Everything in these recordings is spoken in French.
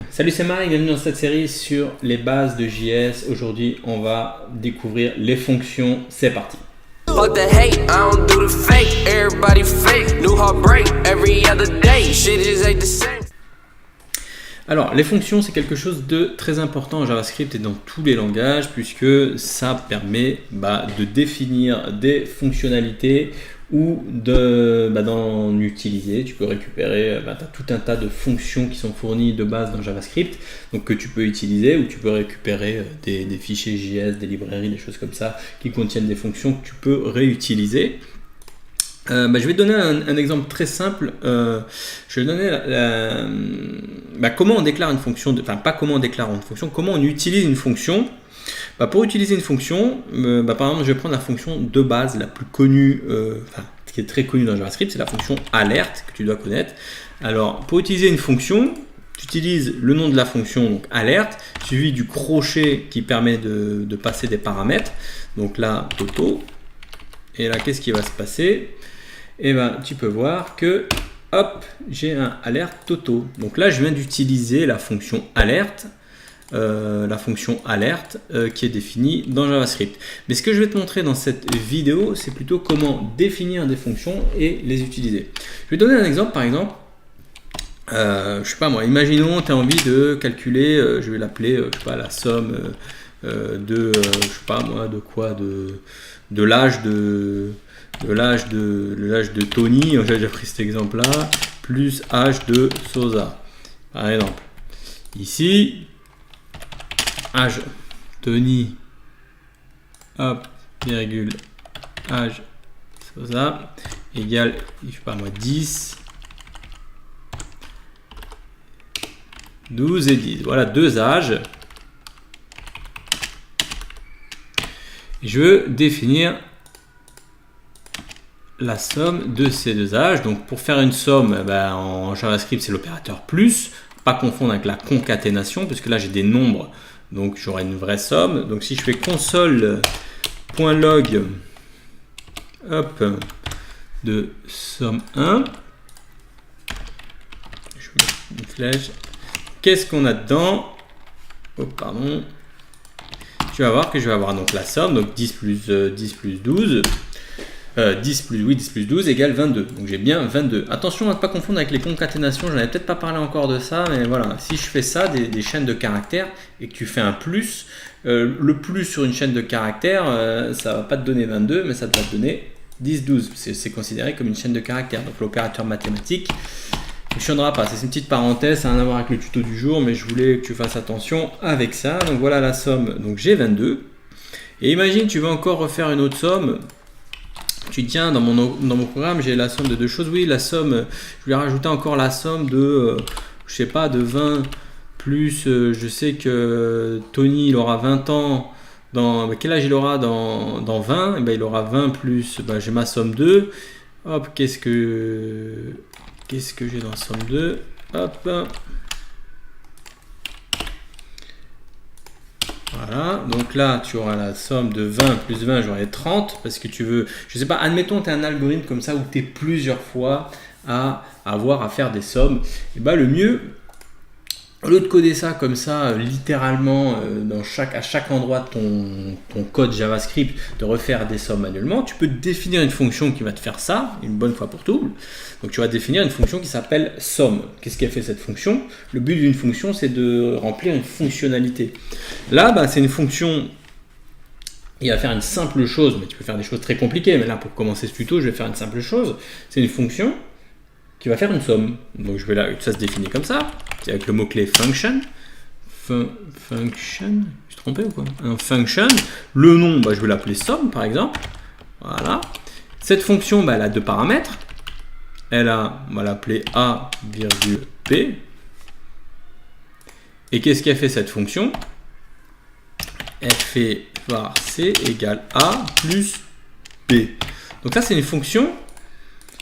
Salut, c'est Mike, bienvenue dans cette série sur les bases de JS. Aujourd'hui, on va découvrir les fonctions. C'est parti. Fuck the hate, I don't do the fake. Everybody fake, new heartbreak every other day. Shit just ain't the same. Alors, les fonctions, c'est quelque chose de très important en JavaScript et dans tous les langages, puisque ça permet de définir des fonctionnalités ou d'en utiliser. Tu peux récupérer, tu as tout un tas de fonctions qui sont fournies de base dans JavaScript, donc que tu peux utiliser, ou tu peux récupérer des fichiers JS, des librairies, des choses comme ça, qui contiennent des fonctions que tu peux réutiliser. Je vais te donner un exemple très simple. Je vais donner comment on déclare une fonction, pas comment on déclare une fonction, comment on utilise une fonction. Pour utiliser une fonction, par exemple, je vais prendre la fonction de base la plus connue, qui est très connue dans JavaScript, c'est la fonction alert que tu dois connaître. Alors, pour utiliser une fonction, tu utilises le nom de la fonction, donc alert, suivi du crochet qui permet de passer des paramètres. Donc là, Toto. Et là, qu'est-ce qui va se passer? Tu peux voir que hop, j'ai un alert Toto. Donc là, je viens d'utiliser la fonction alert, qui est définie dans JavaScript. Mais ce que je vais te montrer dans cette vidéo, c'est plutôt comment définir des fonctions et les utiliser. Je vais te donner un exemple, par exemple. Je sais pas moi, imaginons tu as envie de calculer, je vais l'appeler, la somme de l'âge de Tony, j'ai déjà pris cet exemple là, plus âge de Sosa, par exemple. Ici, âge Tony, virgule, âge Sosa, égale, 10, 12 et 10. Voilà deux âges. Je veux définir la somme de ces deux âges. Donc pour faire une somme, en JavaScript, c'est l'opérateur plus. Pas confondre avec la concaténation, puisque là j'ai des nombres, donc j'aurai une vraie somme. Donc si je fais console.log de somme 1, je mets une flèche. Qu'est-ce qu'on a dedans? Tu vas voir que je vais avoir donc la somme, donc 10 plus 12. 10 plus 12 égale 22. Donc j'ai bien 22. Attention à ne pas confondre avec les concaténations. J'en avais peut-être pas parlé encore de ça, mais voilà. Si je fais ça, des chaînes de caractères, et que tu fais un plus, le plus sur une chaîne de caractères, ça va pas te donner 22, mais ça va te donner 10, 12. C'est considéré comme une chaîne de caractères. Donc l'opérateur mathématique ne fonctionnera pas. C'est une petite parenthèse, ça n'a rien à voir avec le tuto du jour, mais je voulais que tu fasses attention avec ça. Donc voilà la somme. Donc j'ai 22. Et imagine, tu veux encore refaire une autre somme. Tu tiens, dans mon programme, j'ai la somme de deux choses. Oui, la somme, je vais rajouter encore la somme de, de 20 plus, je sais que Tony, il aura 20 ans. Quel âge il aura dans 20? Il aura 20 plus, j'ai ma somme 2. Hop, qu'est-ce que j'ai dans somme 2? Hop. Voilà, donc là tu auras la somme de 20 plus 20, j'aurai 30 parce que tu veux, je sais pas, admettons tu as un algorithme comme ça où tu es plusieurs fois à avoir à faire des sommes, et le mieux, au lieu de coder ça comme ça, littéralement, à chaque endroit de ton code JavaScript, de refaire des sommes manuellement, tu peux définir une fonction qui va te faire ça, une bonne fois pour toutes. Donc tu vas définir une fonction qui s'appelle somme. Qu'est-ce qu'elle fait cette fonction? Le but d'une fonction, c'est de remplir une fonctionnalité. Là, c'est une fonction qui va faire une simple chose, mais tu peux faire des choses très compliquées. Mais là, pour commencer ce tuto, je vais faire une simple chose. C'est une fonction qui va faire une somme. Donc ça se définit comme ça, c'est avec le mot-clé function. Function, je suis trompé ou quoi? Un function, le nom, je vais l'appeler somme par exemple. Voilà. Cette fonction, elle a deux paramètres. On va l'appeler a, p. Et qu'est-ce qu'elle fait cette fonction? Elle fait var c égale a plus b. Donc ça, c'est une fonction.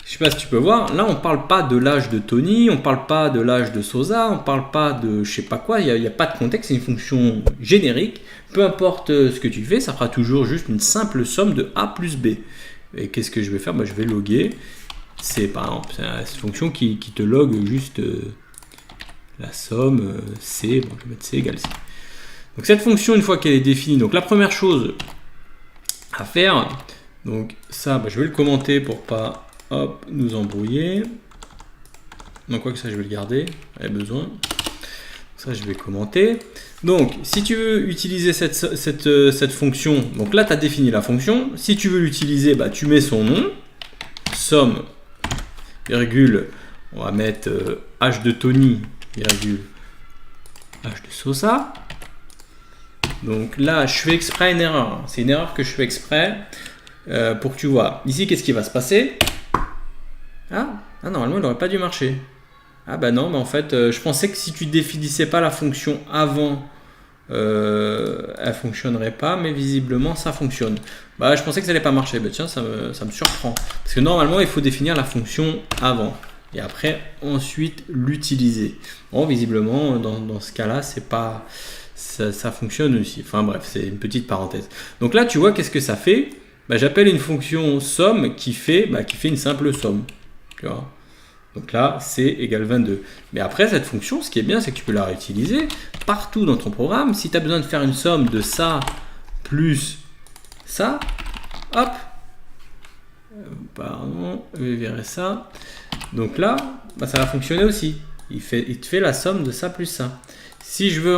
Je ne sais pas si tu peux voir, là on ne parle pas de l'âge de Tony, on ne parle pas de l'âge de Sosa, on ne parle pas de je sais pas quoi, il n'y a pas de contexte, c'est une fonction générique. Peu importe ce que tu fais, ça fera toujours juste une simple somme de A plus B. Et qu'est-ce que je vais faire? Je vais loguer, c'est par exemple, c'est une fonction qui te log juste la somme C, bon, je vais mettre C égale C. Donc cette fonction, une fois qu'elle est définie, donc la première chose à faire, donc ça, je vais le commenter pour pas nous embrouiller. Donc quoi que ça, je vais le garder, il y a besoin. Ça, je vais commenter. Donc, si tu veux utiliser cette fonction, donc là, tu as défini la fonction. Si tu veux l'utiliser, tu mets son nom, somme, virgule, on va mettre h de Tony, virgule, h de Sosa. Donc là, je fais exprès une erreur. C'est une erreur que je fais exprès pour que tu vois. Ici, qu'est-ce qui va se passer? Normalement, il n'aurait pas dû marcher. Non, mais en fait, je pensais que si tu définissais pas la fonction avant, elle fonctionnerait pas, mais visiblement, ça fonctionne. Je pensais que ça allait pas marcher. Tiens, ça me surprend. Parce que normalement, il faut définir la fonction avant. Et après, ensuite, l'utiliser. Bon, visiblement, dans ce cas-là, c'est pas... Ça fonctionne aussi. Enfin bref, c'est une petite parenthèse. Donc là, tu vois, qu'est-ce que ça fait? J'appelle une fonction somme qui fait une simple somme. Tu vois? Donc là, C égale 22. Mais après, cette fonction, ce qui est bien, c'est que tu peux la réutiliser partout dans ton programme. Si tu as besoin de faire une somme de ça plus ça, hop, pardon, je vais virer ça. Donc là, ça va fonctionner aussi. Il te fait la somme de ça plus ça. Si je veux,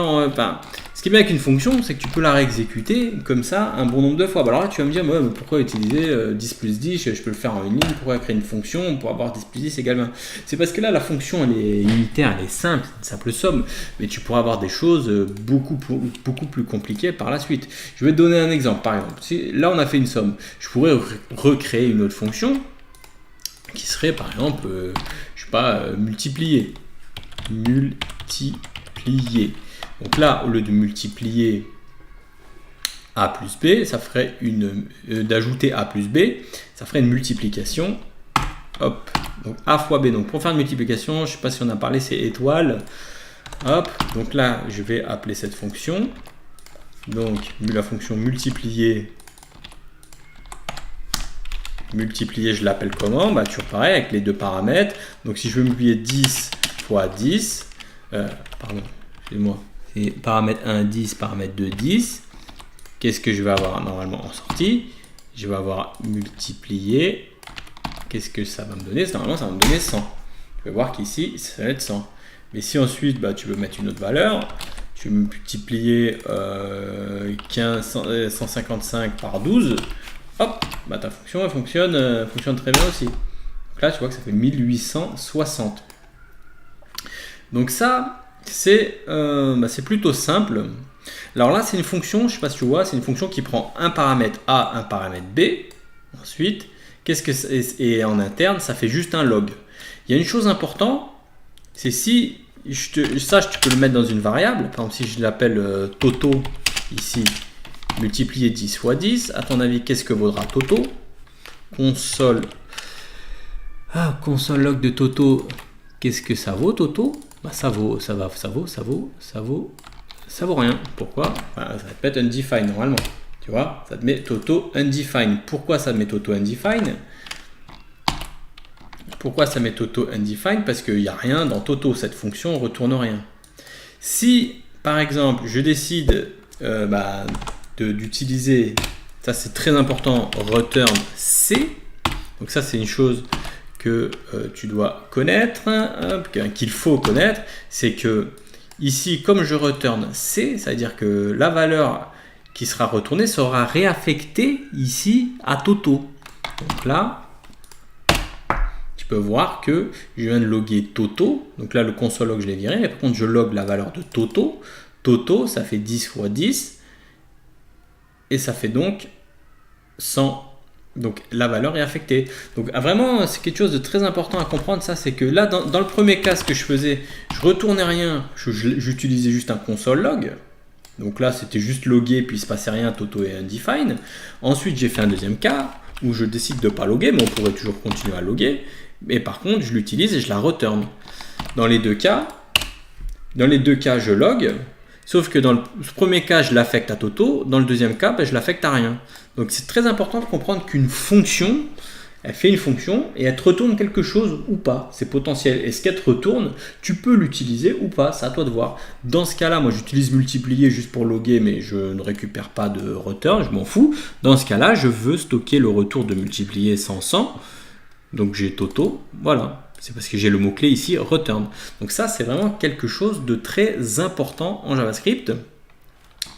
ce qui est bien avec une fonction, c'est que tu peux la réexécuter comme ça un bon nombre de fois. Alors là, tu vas me dire, mais pourquoi utiliser 10 plus 10? Je peux le faire en une ligne. Pourquoi créer une fonction pour avoir 10 plus 10 égale 20? C'est parce que là, la fonction, elle est unitaire, elle est simple, c'est une simple somme. Mais tu pourras avoir des choses beaucoup plus compliquées par la suite. Je vais te donner un exemple. Par exemple, là, on a fait une somme. Je pourrais recréer une autre fonction qui serait, par exemple, je sais pas, multiplier. Donc là, au lieu de multiplier A plus B, ça ferait d'ajouter A plus B, ça ferait une multiplication. Hop, donc A fois B. Donc pour faire une multiplication, je ne sais pas si on a parlé, c'est étoile. Hop, donc là, je vais appeler cette fonction. Donc la fonction multiplier, je l'appelle comment? Toujours pareil, avec les deux paramètres. Donc si je veux multiplier 10 fois 10, pardon, excusez-moi, c'est paramètre 1, 10, paramètre 2, 10. Qu'est-ce que je vais avoir normalement en sortie? Je vais avoir multiplié. Qu'est-ce que ça va me donner? Normalement, ça va me donner 100. Tu vas voir qu'ici, ça va être 100. Mais si ensuite, tu veux mettre une autre valeur, tu veux multiplier 155 par 12, hop, ta fonction, elle fonctionne très bien aussi. Donc là, tu vois que ça fait 1860. Donc ça, c'est plutôt simple. Alors là, c'est une fonction, je ne sais pas si tu vois, c'est une fonction qui prend un paramètre A, un paramètre B. Ensuite, et en interne, ça fait juste un log. Il y a une chose importante, c'est si, tu peux le mettre dans une variable. Par exemple, si je l'appelle Toto, ici, multiplier 10 fois 10, à ton avis, qu'est-ce que vaudra Toto? Console log de Toto, qu'est-ce que ça vaut Toto? Ça vaut rien. Pourquoi? Ça peut être undefined normalement. Tu vois, ça te met Toto undefined. Pourquoi ça met Toto undefined? Parce qu'il n'y a rien dans Toto. Cette fonction ne retourne rien. Si, par exemple, je décide d'utiliser, ça c'est très important, return C. Donc ça, c'est une chose que tu dois connaître, qu'il faut connaître, c'est que ici, comme je return C, ça veut dire que la valeur qui sera retournée sera réaffectée ici à Toto. Donc là, tu peux voir que je viens de loguer Toto. Donc là, le console log, je l'ai viré, mais par contre, je log la valeur de Toto. Toto, ça fait 10 fois 10, et ça fait donc 100. Donc la valeur est affectée. Donc vraiment, c'est quelque chose de très important à comprendre. Ça, c'est que là, dans le premier cas, ce que je faisais, je retournais rien. J'utilisais juste un console log. Donc là, c'était juste loguer, puis il ne se passait rien, Toto et undefined. Ensuite, j'ai fait un deuxième cas où je décide de ne pas loguer, mais on pourrait toujours continuer à loguer. Mais par contre, je l'utilise et je la return. Dans les deux cas, je log. Sauf que dans le premier cas, je l'affecte à Toto. Dans le deuxième cas, je l'affecte à rien. Donc c'est très important de comprendre qu'une fonction, elle fait une fonction et elle te retourne quelque chose ou pas. C'est potentiel. Et ce qu'elle te retourne, tu peux l'utiliser ou pas. C'est à toi de voir. Dans ce cas-là, moi j'utilise multiplier juste pour loguer, mais je ne récupère pas de return, je m'en fous. Dans ce cas-là, je veux stocker le retour de multiplier sans 100. Donc j'ai Toto, voilà. C'est parce que j'ai le mot-clé ici, return. Donc ça, c'est vraiment quelque chose de très important en JavaScript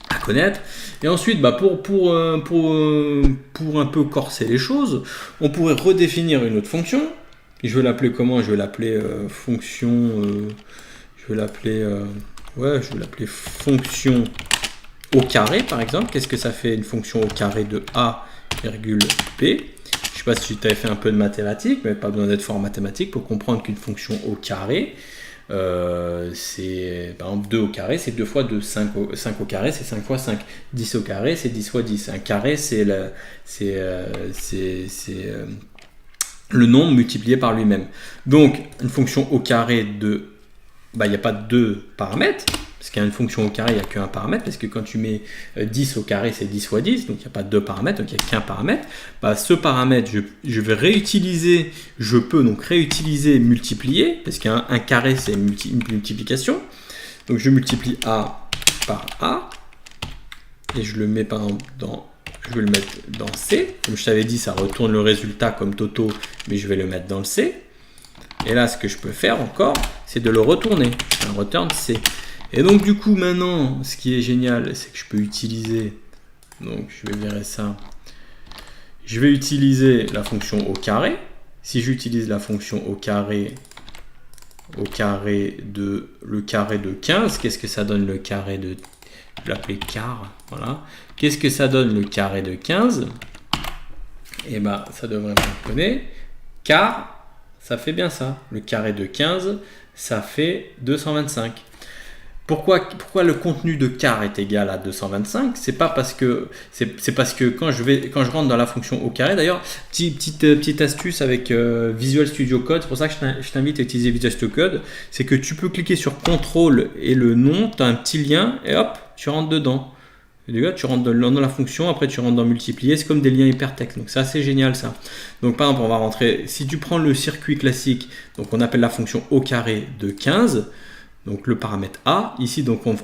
à connaître. Et ensuite, pour un peu corser les choses, on pourrait redéfinir une autre fonction. Et je vais l'appeler comment? Je vais l'appeler fonction. Je vais l'appeler fonction au carré, par exemple. Qu'est-ce que ça fait une fonction au carré de A, virgule B? Je ne sais pas si tu avais fait un peu de mathématiques, mais pas besoin d'être fort en mathématiques pour comprendre qu'une fonction au carré, c'est par exemple 2 au carré, c'est 2 fois 2, 5 au carré, c'est 5 fois 5, 10 au carré, c'est 10 fois 10. Un carré, c'est le nombre multiplié par lui-même. Donc, une fonction au carré de, il n'y a pas deux paramètres, parce qu'il y a une fonction au carré, il n'y a qu'un paramètre, parce que quand tu mets 10 au carré, c'est 10 fois 10, donc il n'y a pas deux paramètres, donc il n'y a qu'un paramètre. Ce paramètre, je vais réutiliser, je peux donc réutiliser multiplier, parce qu'un carré, c'est une multiplication. Donc je multiplie A par A, et je le mets par exemple je vais le mettre dans C. Comme je t'avais dit, ça retourne le résultat comme Toto, mais je vais le mettre dans le C. Et là, ce que je peux faire encore, c'est de le retourner. Je fais un return C. Et donc du coup maintenant, ce qui est génial, c'est que je peux utiliser, donc je vais virer ça, je vais utiliser la fonction au carré. Si j'utilise la fonction au carré de 15, qu'est-ce que ça donne le carré de, je vais l'appeler quart, voilà. Qu'est-ce que ça donne le carré de 15? Et ça devrait fonctionner, car ça fait bien ça. Le carré de 15, ça fait 225. Pourquoi le contenu de car est égal à 225? C'est parce que quand je rentre dans la fonction au carré, d'ailleurs, petite astuce avec Visual Studio Code, c'est pour ça que je t'invite à utiliser Visual Studio Code, c'est que tu peux cliquer sur CTRL et le nom, tu as un petit lien et hop, tu rentres dedans. Tu rentres dans la fonction, après tu rentres dans multiplier, c'est comme des liens hypertextes, donc c'est assez génial ça. Donc par exemple, on va rentrer, si tu prends le circuit classique, donc on appelle la fonction au carré de 15, donc le paramètre A, ici donc on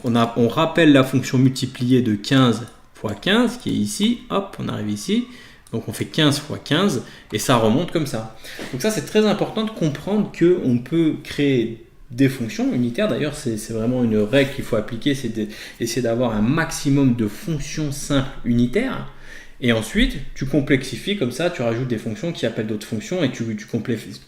rappelle la fonction multiplier de 15 fois 15 qui est ici, hop, on arrive ici, donc on fait 15 fois 15 et ça remonte comme ça. Donc ça c'est très important de comprendre qu'on peut créer des fonctions unitaires. D'ailleurs c'est vraiment une règle qu'il faut appliquer, c'est d'essayer d'avoir un maximum de fonctions simples unitaires. Et ensuite, tu complexifies comme ça, tu rajoutes des fonctions qui appellent d'autres fonctions et tu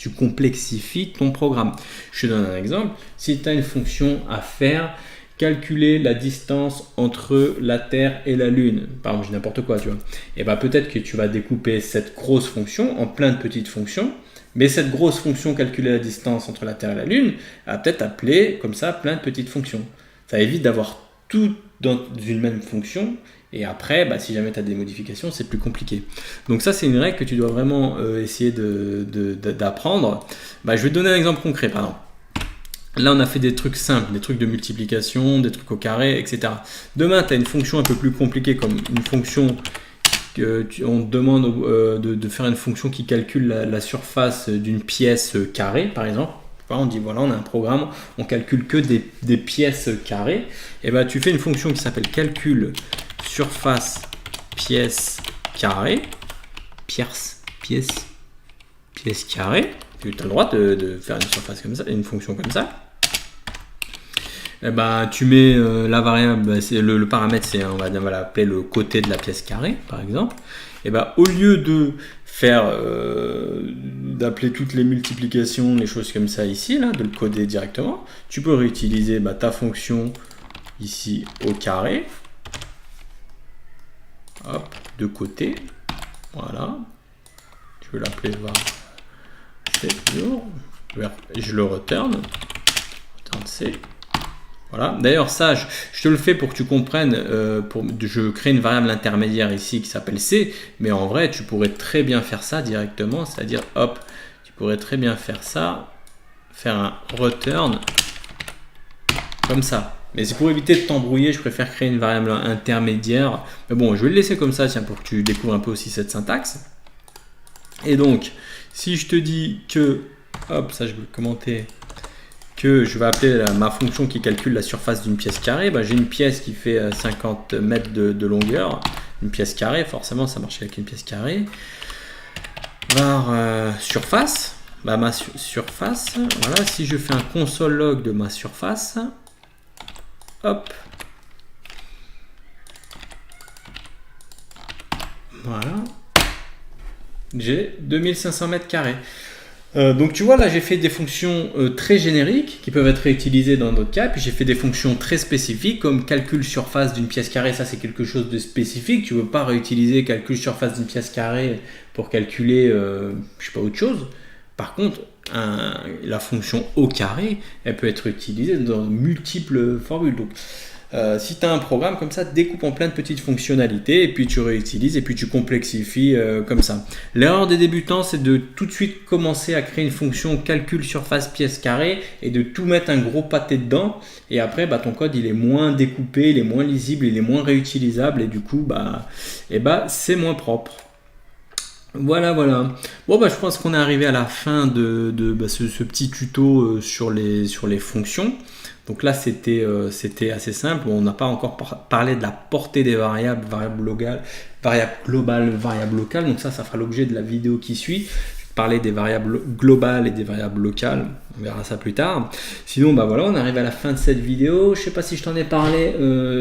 complexifies ton programme. Je te donne un exemple. Si tu as une fonction à faire, calculer la distance entre la Terre et la Lune, par exemple, j'ai n'importe quoi, tu vois. Et peut-être que tu vas découper cette grosse fonction en plein de petites fonctions, mais cette grosse fonction calculer la distance entre la Terre et la Lune, va peut-être appeler comme ça plein de petites fonctions. Ça évite d'avoir tout dans une même fonction. Et après, si jamais tu as des modifications, c'est plus compliqué. Donc ça, c'est une règle que tu dois vraiment essayer d'apprendre. Je vais te donner un exemple concret, par exemple. Là, on a fait des trucs simples, des trucs de multiplication, des trucs au carré, etc. Demain, tu as une fonction un peu plus compliquée, comme une fonction que on te demande de faire une fonction qui calcule la surface d'une pièce carrée, par exemple. On dit voilà, on a un programme, on calcule que des pièces carrées. Et tu fais une fonction qui s'appelle calcul surface pièce carrée, pièce carrée. Tu as le droit de faire une surface comme ça, une fonction comme ça. Tu mets la variable, le paramètre, on va l'appeler le côté de la pièce carrée, par exemple. Au lieu de faire d'appeler toutes les multiplications, les choses comme ça ici, là, de le coder directement, tu peux réutiliser ta fonction ici au carré. Hop, de côté, voilà, je vais l'appeler je le return C. Voilà. D'ailleurs ça, je te le fais pour que tu comprennes, je crée une variable intermédiaire ici qui s'appelle C, mais en vrai tu pourrais très bien faire ça directement, c'est-à-dire hop, tu pourrais très bien faire ça, faire un return comme ça. Mais c'est pour éviter de t'embrouiller, je préfère créer une variable intermédiaire. Mais bon, je vais le laisser comme ça, tiens, pour que tu découvres un peu aussi cette syntaxe. Et donc, si je te dis que, hop, ça je vais le commenter, que je vais appeler ma fonction qui calcule la surface d'une pièce carrée, j'ai une pièce qui fait 50 mètres de longueur, une pièce carrée, forcément ça marche avec une pièce carrée. Var surface, ma surface, voilà, si je fais un console log de ma surface, hop, voilà, j'ai 2500 mètres carrés. Donc tu vois, là j'ai fait des fonctions très génériques qui peuvent être réutilisées dans d'autres cas, puis j'ai fait des fonctions très spécifiques comme calcul surface d'une pièce carrée. Ça c'est quelque chose de spécifique, tu ne veux pas réutiliser calcul surface d'une pièce carrée pour calculer je sais pas, autre chose. Par contre, la fonction au carré, elle peut être utilisée dans multiples formules. Donc si tu as un programme comme ça, découpe en plein de petites fonctionnalités et puis tu réutilises et puis tu complexifies comme ça. L'erreur des débutants, c'est de tout de suite commencer à créer une fonction calcul surface pièce carrée et de tout mettre un gros pâté dedans. Et après, ton code il est moins découpé, il est moins lisible, il est moins réutilisable et du coup, c'est moins propre. Voilà. Bon, je pense qu'on est arrivé à la fin de ce petit tuto sur les fonctions. Donc là, c'était assez simple. On n'a pas encore parlé de la portée des variables globales, variables locales. Donc ça fera l'objet de la vidéo qui suit. Je vais parler des variables globales et des variables locales. On verra ça plus tard. Sinon, voilà, on arrive à la fin de cette vidéo. Je ne sais pas si je t'en ai parlé.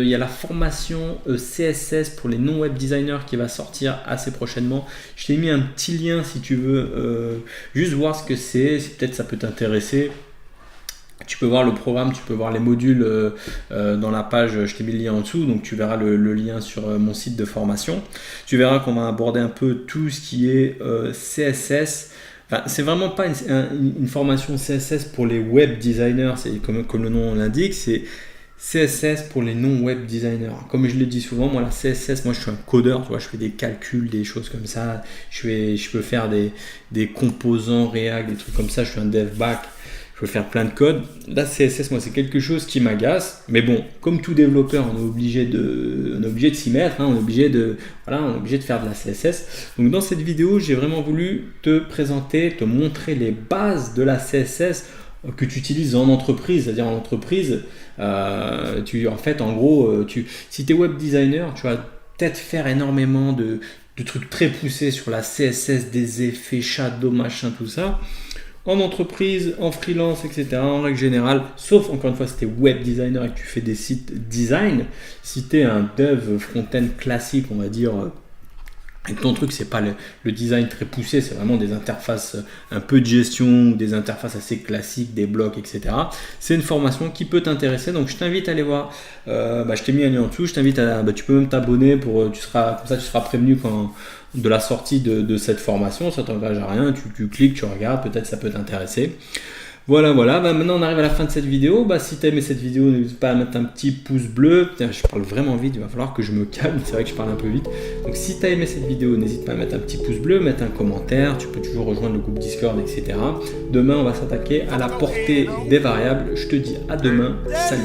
Il y a la formation CSS pour les non-web designers qui va sortir assez prochainement. Je t'ai mis un petit lien si tu veux juste voir ce que c'est. Peut-être ça peut t'intéresser. Tu peux voir le programme, tu peux voir les modules dans la page, je t'ai mis le lien en dessous, donc tu verras le lien sur mon site de formation. Tu verras qu'on va aborder un peu tout ce qui est CSS. Enfin, c'est vraiment pas une formation CSS pour les web designers, c'est comme le nom l'indique, c'est CSS pour les non-web designers. Comme je le dis souvent, moi la CSS, moi je suis un codeur, tu vois, je fais des calculs, des choses comme ça, je peux faire des composants React, des trucs comme ça, je suis un dev back. Je peux faire plein de code. La CSS, moi, c'est quelque chose qui m'agace. Mais bon, comme tout développeur, on est obligé de s'y mettre. On est obligé de faire de la CSS. Donc, dans cette vidéo, j'ai vraiment voulu te montrer les bases de la CSS que tu utilises en entreprise. C'est-à-dire en entreprise, si tu es web designer, tu vas peut-être faire énormément de trucs très poussés sur la CSS, des effets, shadow, machin, tout ça. En entreprise, en freelance, etc. En règle générale, sauf encore une fois si tu es web designer et que tu fais des sites design, si tu es un dev front-end classique, on va dire, et que ton truc c'est pas le design très poussé, c'est vraiment des interfaces un peu de gestion, des interfaces assez classiques, des blocs, etc. C'est une formation qui peut t'intéresser, donc je t'invite à aller voir. Je t'ai mis un lien en dessous, je t'invite tu peux même t'abonner comme ça tu seras prévenu de la sortie de cette formation. Ça t'engage à rien, tu cliques, tu regardes, peut-être ça peut t'intéresser. Voilà. Maintenant on arrive à la fin de cette vidéo. Si tu as aimé cette vidéo, n'hésite pas à mettre un petit pouce bleu. Putain, je parle vraiment vite, il va falloir que je me calme, c'est vrai que je parle un peu vite. Donc si tu as aimé cette vidéo, n'hésite pas à mettre un petit pouce bleu, mettre un commentaire, tu peux toujours rejoindre le groupe Discord, etc. Demain on va s'attaquer à la portée des variables. Je te dis à demain, salut.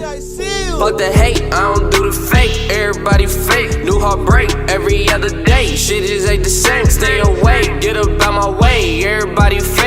Fuck the hate, I don't do the fake. Everybody fake, new heartbreak every other day. Shit just ain't the same. Stay away, get up out my way. Everybody fake.